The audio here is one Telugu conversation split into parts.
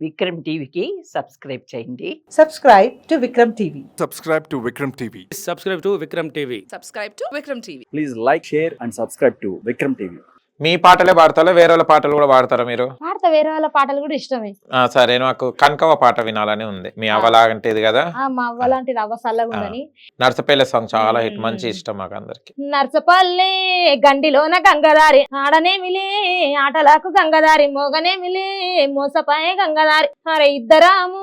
విక్రమ్ టీవీకి సబ్స్క్రైబ్ చేయండి. Subscribe to Vikram TV. Subscribe to Vikram TV. Subscribe to Vikram TV. Subscribe to Vikram TV. Please like, share and subscribe to Vikram TV. మీ పాటలే పాడతారా వేరే వాళ్ళ పాటలు కూడా పాడతారా మీరు? పాడతా, వేరే వాళ్ళ పాటలు కూడా ఇష్టమే. సరే, నాకు కనకవ పాట వినాలని ఉంది. మీ అవ్వలాగంటే ఇది కదా, మా అవ్వ లాంటిది అవ్వ సల్లగుందని. నర్సపల్లి సాంగ్ చాలా హిట్, మంచి ఇష్టం మాకు అందరికి. నర్సపల్లె గండిలోన గంగదారి, ఆడనేమిలే ఆటలకు గంగదారి, మోగనేమిలే మోసపాయ గంగదారి, అరే ఇద్దరాము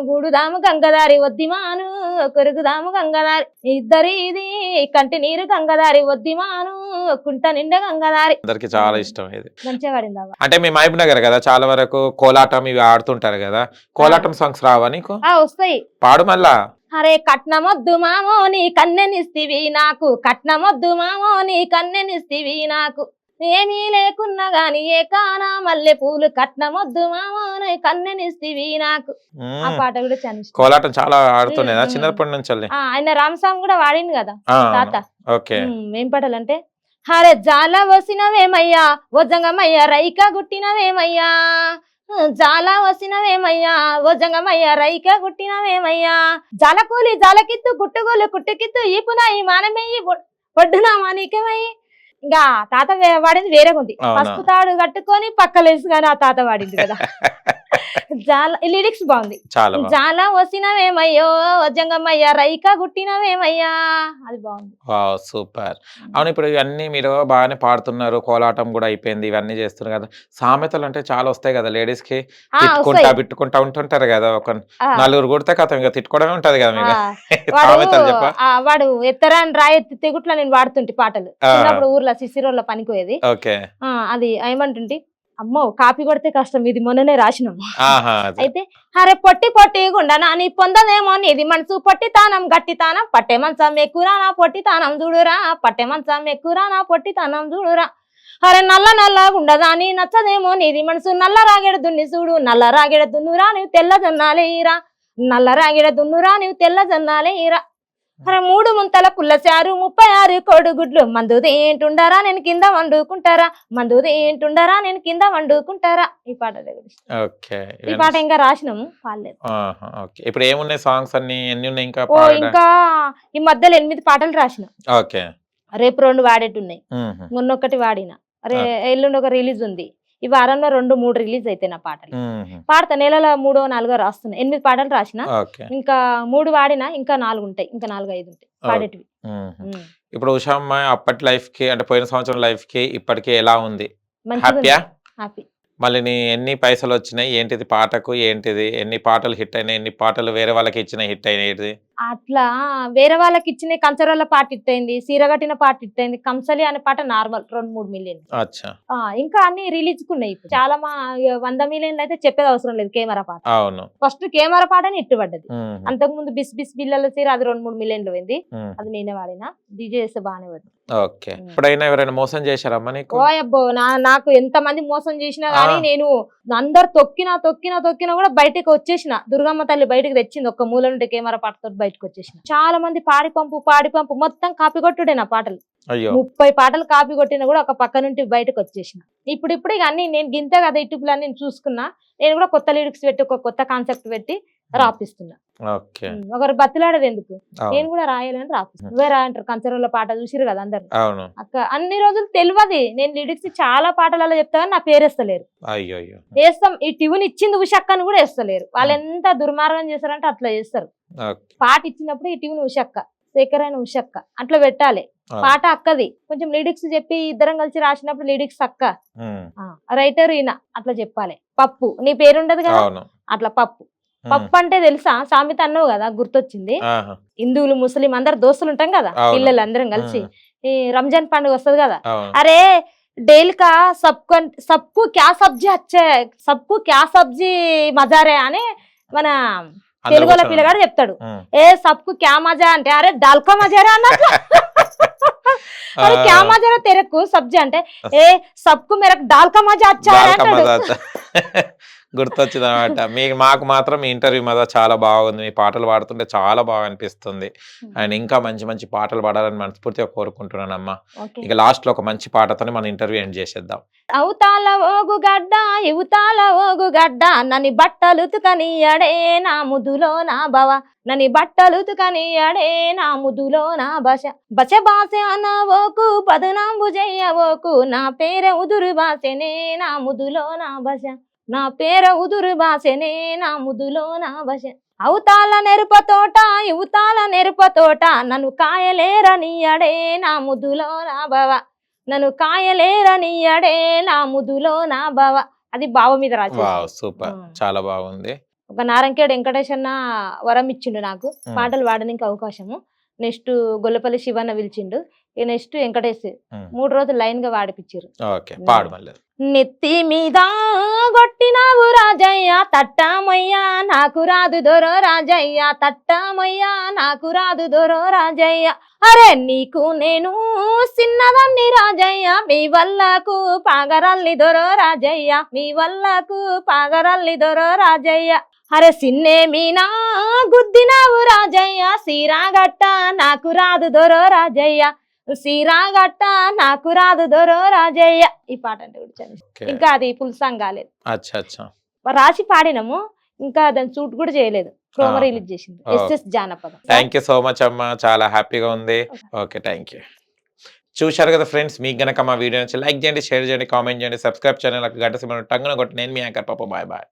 గూడుదాము గంగదారి, వద్దిమాను కొరుగుదాము గంగదారి, ఇద్దరి ఇది కంటి నీరు గంగదారి, వద్దిమాను కుంట నిండా గంగదారి. అందరికి చాలా ఇష్టం ఇది. మంచిగా పడింది అవ్వ. అంటే మీ మహబూబ్ నగర్ కదా, చాలా వరకు కోలాటం ఇవి ఆడుతుంటారు కదా, కోలాటం సాంగ్స్ రావా నీకు? వస్తాయి, పాడు మళ్ళా. అరే కట్నమొద్దు మామో నీ కన్నెనిస్తివి నాకు, కట్నమొద్దు మామో నీ కన్నెనిస్తివి నాకు, ఏమీ లేకున్నా గాని ఏ కానా మల్లె పూలు, కట్నమొద్దు మామో నీ కన్నెనిస్తివి నాకు. ఆ పాట కూడా చాలా ఇష్టం. కోలాటం చాలా ఆడుతుండేనా చిన్నప్పటి నుంచి? ఆయన రామస్వామి కూడా వాడింది కదా తాత. ఓకే, ఏం పాటలు అంటే, హరే జాల వసినవేమయ్యా ఓ జంగమయ్యా, రైక గుట్టినవేమయ్యా, జాల వసినవేమయ్యా ఓ జంగమయ్యా, రైక గుట్టినవేమయ్యా, జాలకూలి జాలకిత్తు గుట్టుగోలు కుట్టుకిత్తు ఈపున ఈ మానమయ్యి పొడ్డునా మానికమయ్యి. ఇంకా తాత వాడింది వేరే ఉంది, పసుపు తాడు కట్టుకొని పక్కలేసి కానీ ఆ తాత వాడింది కదా. జాల లిరిక్స్ బాగుంది. జాల వసినవేమయ్యో వజంగమయ్యా, రైక గుట్టినవేమయ్యా, అది బాగుంది. సూపర్. అవును, ఇప్పుడు ఇవన్నీ మీరు బాగానే పాడుతున్నారు, కోలాటం కూడా అయిపోయింది, ఇవన్నీ చేస్తున్నారు కదా. సామెతలు అంటే చాలా వస్తాయి కదా లేడీస్ కి, బిట్టుకుంటా ఉంటుంటారు కదా, ఒక నలుగురు కొడితే కథ ఇంకా తిట్టుకోవడమే ఉంటది కదా మీకు. సామెతలు చెప్ప. వాడు ఎత్తరాని రాయెత్తి తెగుట్లా నేను వాడుతుంటే పాటలు చిన్నప్పుడు ఊర్లో సిసిరోల్లో పనిపోయేది. ఓకే, అది ఏమంటుంటే, అమ్మో కాపీ కొడితే కష్టం, ఇది మొన్ననే రాసినాము. అయితే అరే పొట్టి పొట్టి గుండనా నీ పొందదేమో నీది మనసు, పొట్టి తానం గట్టి తానం పట్టే మంచం ఎక్కురానా, పొట్టి తానం చూడురా పట్టే మంచం ఎక్కురానా, పొట్టి తానం చూడురా, అరే నల్ల నల్ల గుండదా నీ నచ్చదేమో నీది మనసు, నల్ల రాగెడ దున్ని చూడు, నల్ల రాగెడ దున్నురా నీవు తెల్ల జొన్నాలే ఈరా, నల్ల రాగెడ దున్నురా నీవు తెల్ల జొన్నాలే ఈరా, అరే 3 ముంతల పుల్లచారు 36 కోడిగుడ్లు, మందు ఏంటుండారా నేను కింద వండుకుంటారా, మందు ఏంటుండారా నేను కింద వండుకుంటారా. ఈ పాట ఈ పాట ఇంకా రాసినాము, పాడలేదు. ఇప్పుడు ఏమున్నాయి సాంగ్స్ అన్ని, ఎన్ని ఉన్నాయి ఇంకా? ఇంకా ఈ మధ్యలో 8 పాటలు రాసిన. ఓకే, రేపు 2 వాడేటున్నాయి, మొన్నొక్కటి వాడిన. ఎల్లుండి ఒక రిలీజ్ ఉంది, ఈ వారంలో 2-3 రిలీజ్ అయితే నా పాటలు పాడతా. నెలలో 3వ 4వ రాస్తున్నా. 8 పాటలు రాసిన, ఇంకా 3 వాడినా, ఇంకా 4 ఉంటాయి, ఇంకా 4-5 ఉంటాయి పాడేటివి. ఇప్పుడు ఉషామ్మ అప్పటి లైఫ్ కి అంటే పోయిన సంవత్సరం లైఫ్ కి ఇప్పటికి ఎలా ఉంది? హ్యాపీయా? హ్యాపీ. మళ్ళీ నీ ఎన్ని పైసలు వచ్చినాయి, ఏంటిది పాటకు, ఏంటిది ఎన్ని పాటలు హిట్ అయినాయి, ఎన్ని పాటలు వేరే వాళ్ళకి ఇచ్చిన హిట్ అయినాయి? అట్లా వేరే వాళ్ళకి ఇచ్చిన కంచరోళ్ళ పాట హిట్ అయింది, సీరగట్టిన పాట హిట్ అయింది, కంసలి అనే పాట నార్మల్ 2-3 మిలియన్. ఇంకా అన్ని రిలీజ్ కున్నాయి. చాలా 100 మిలియన్లు అయితే చెప్పేది అవసరం లేదు. కెమెరా పాట ఫస్ట్ కెమెరా పాటని హిట్ పడ్డది. అంతకు ముందు బిస్ బిస్ బిల్లల సీర అది 2-3 మిలియన్లు పోయింది, అది నేనే వాడినా. డీజే చేస్తే బాగానే పడింది. ఓకే, ఎప్పుడైనా ఎవరైనా మోసం చేశారమ్మా నీకు? ఓ అబ్బో, నాకు ఎంత మంది మోసం చేసినా గానీ నేను అందరు తొక్కినా కూడా బయటకు వచ్చేసిన. దుర్గమ్మ తల్లి బయటకు తెచ్చింది, ఒక్క మూల నుండి కెమెరా పాటతో బయటకు వచ్చేసిన. చాలా మంది పాడి పంపు మొత్తం కాపీ కొట్టుడే నా పాటలు. 30 పాటలు కాపీ కొట్టినా కూడా ఒక పక్క నుండి బయటకు వచ్చేసిన. ఇప్పుడు ఇక అన్ని నేను గింతే కదా యూట్యూబ్ లో నేను చూసుకున్నా, నేను కూడా కొత్త లిరిక్స్ పెట్టి ఒక కొత్త కాన్సెప్ట్ పెట్టి రాపిస్తున్నా. ఒకరు బతిలాడేది ఎందుకు, నేను కూడా రాయాలని రాపిస్తున్నా. నువ్వే రాయంటారు కంచరోళ్ళ పాట చూసిరు కదా అందరు. అక్క అన్ని రోజులు తెలియదు, నేను లిరిక్స్ చాలా పాటలలో చెప్తా కానీ నా పేరు వేస్తలేరు. వేస్తాం, ఈ ట్యూన్ ఇచ్చింది ఉషక్క అని కూడా వేస్తలేరు. వాళ్ళు ఎంత దుర్మార్గం చేస్తారంటే అట్లా చేస్తారు. పాట ఇచ్చినప్పుడు ఈ ట్యూన్ ఉషక్క, శేఖర్ అయిన ఉషక్క అట్లా పెట్టాలి. పాట అక్కది, కొంచెం లిరిక్స్ చెప్పి ఇద్దరం కలిసి రాసినప్పుడు లిరిక్స్ అక్క, రైటర్ ఈయన అట్లా చెప్పాలి. పప్పు నీ పేరుండదు కదా, అట్లా పప్పు అంటే తెలుసా సామెత అన్నావు కదా, గుర్తొచ్చింది. హిందువులు ముస్లిం అందరు దోస్తులు ఉంటాం కదా, పిల్లలు అందరం కలిసి ఈ రంజాన్ పండుగ వస్తుంది కదా, అరే డైలీ కా సబ్కు క్యా సబ్జీ అచ్చే, సబ్కు క్యా సబ్జీ మజారే అని మన తెలుగులో పిల్లగాడు చెప్తాడు. ఏ సబ్కు క్యా మజా అంటే, అరే దాల్కా మజారే అన్నట్లు. అరే క్యా మజా తెరకు సబ్జీ అంటే, ఏ సబ్కు మేరకు దాల్కా మజా అచ్చా అంటాడు. గుర్తొచ్చింది అనమాట. మాకు మాత్రం మీ ఇంటర్వ్యూ మీద చాలా బాగుంది. మీ పాటలు పాడుతుంటే చాలా బాగా అనిపిస్తుంది. అండ్ ఇంకా మంచి మంచి పాటలు పాడాలని మనస్ఫూర్తిగా కోరుకుంటున్నానమ్మా. ఓకే. ఇక లాస్ట్‌లో ఒక మంచి పాటతోనే మన ఇంటర్వ్యూ ఎండ్ చేసేద్దాం. అవుతాల ఓగు గడ్డ ఇవుతాల ఓగు గడ్డ నని బట్టలు ఉతుకనియడే నా ముదులో నా బవ నని బట్టలు ఉతుకనియడే నా ముదులో నా బస బస బాస అనవోకు పదనాంబు చెయ్యవోకు నా పేర ఉదురు బాసెనే నా ముదులో నా బస నా పేర ఉదురు బాసెనే నా ముదులో నా బస అవుతాల నెరుప తోట ఇవుతాల నెరుప తోట నన్ను కాయలేరనియడే నా ముదులో నా బవ నన్ను కాయలేరనియడే నా ముదులో నా బావ. అది బావ మీద రాసి వావ్! సూపర్. చాలా బాగుంది. ఒక నారంకేడు వెంకటేష్ అన్న వరం ఇచ్చిండు నాకు పాటలు పాడడానికి అవకాశము. నెక్స్ట్ గొల్లపల్లి శివన్న పిలిచిండు. నెక్స్ట్ వెంకటేష్ 3 రోజులు లైన్ గా వాడిపించారు. ఓకే, పాడు మళ్ళీ. నెత్తి మీద గొట్టినావు రాజయ్య తట్టామయ్యా నాకు రాదు దొరో రాజయ్య తట్టామయ్యా నాకు రాదు దొరో రాజయ్య అరే నీకు నేను చిన్నదాన్ని రాజయ్య మీ వల్లకు పాగరల్లి దొరో రాజయ్య మీ వల్లకు పాగరల్లి దొరో రాజయ్య అరే సిన్నే మీనా గుద్దినావు రాజయ్య సీరాగట్ట నాకు రాదు దొరో రాజయ్య సీరాగట్ట నాకు రాదు దొరో రాజయ్య. ఈ పాట అంటే కూడా ఓకే. ఇంకా అది ఫుల్ సాంగ్ కాలేదు. అచ్చా అచ్చా. రాసి పాడినాము, ఇంకా దాన్ని షూట్ కూడా చేయలేదు. ప్రోమో ఆ. రిలీజ్ చేసింది ఓ. ఎస్ఎస్ జానపదం. థ్యాంక్ యూ సో మచ్ అమ్మా. చాలా హ్యాపీగా ఉంది. Okay, thank you. చూశారు కదా ఫ్రెండ్స్, మీకు గనక మా వీడియో నచ్చి లైక్ చేయండి, షేర్ చేయండి, కామెంట్ చేయండి, సబ్స్క్రైబ్ చేయండి, గంట సింబల్ టంగున కొట్టి. నేను మీ యాంకర్ పాప. Bye bye.